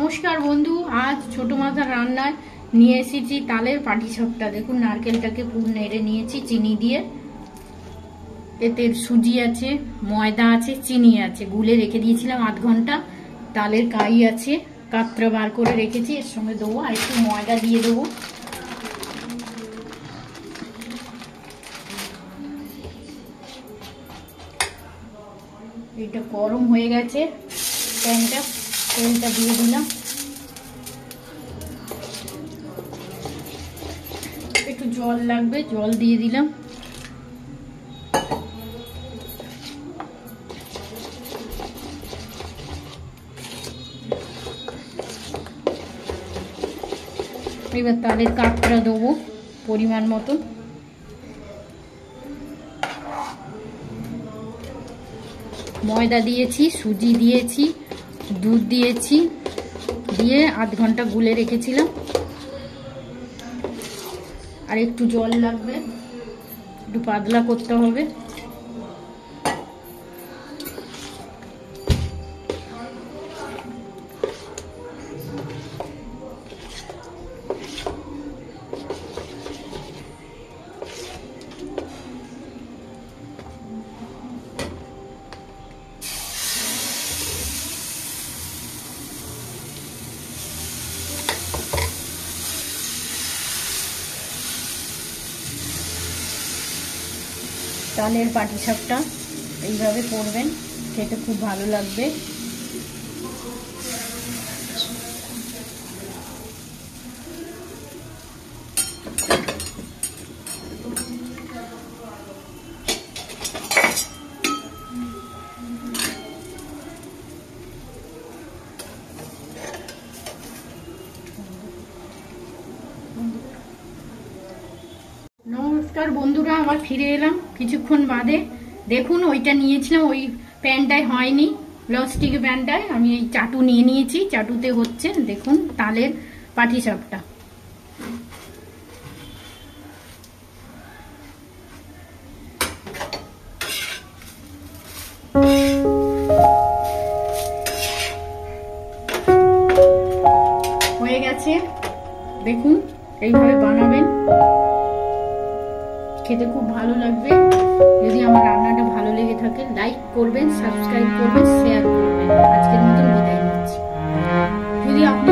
নমস্কার বন্ধু, আজ ছোট মাথার রান্নায় নিয়ে এসেছি তালের পাটিসাপটা। দেখুন, নারকেলটাকে পুর নেড়ে নিয়েছি চিনি দিয়ে। এতে সুজি আছে, ময়দা আছে, চিনি আছে, গুলে রেখে দিয়েছিলাম আধ ঘন্টা। তালের কাই আছে, কাতরা বার করে রেখেছি, এর সঙ্গে দেবো আর একটু ময়দা দিয়ে দেবো। এটা গরম হয়ে গেছে প্যানটা, তেলটা দিয়ে দিলাম। একটু জল লাগবে, জল দিয়ে দিলাম। এবার তালের কাপটা দেবো পরিমাণ মতন। ময়দা দিয়েছি, সুজি দিয়েছি, দুধ দিয়েছি, দিয়ে আধ ঘন্টা গুলে রেখেছিলাম। আর একটু জল লাগবে, একটু পাতলা করতে হবে। তালের পাটিসাপটা এইভাবে করবেন, খেতে খুব ভালো লাগবে। নমস্কার বন্ধুরা, আবার ফিরে এলাম কিছুক্ষণ বাদে। দেখুন, ওইটা নিয়েছিলাম, ওই প্যানটায় হয়নি, প্লাস্টিক প্যানটায় আমি এই চাটু নিয়ে নিয়েছি। চাটুতে হচ্ছে, দেখুন, তালের পাটিসাপটা। হয়ে গেছে, দেখুন, এইভাবে বানাবেন, খেতে খুব ভালো লাগবে। যদি আমার রান্নাটা ভালো লেগে থাকে, লাইক করবেন, সাবস্ক্রাইব করবেন, শেয়ার করবেন। আজকের মতন বিদায় নিচ্ছি। যদি আপনি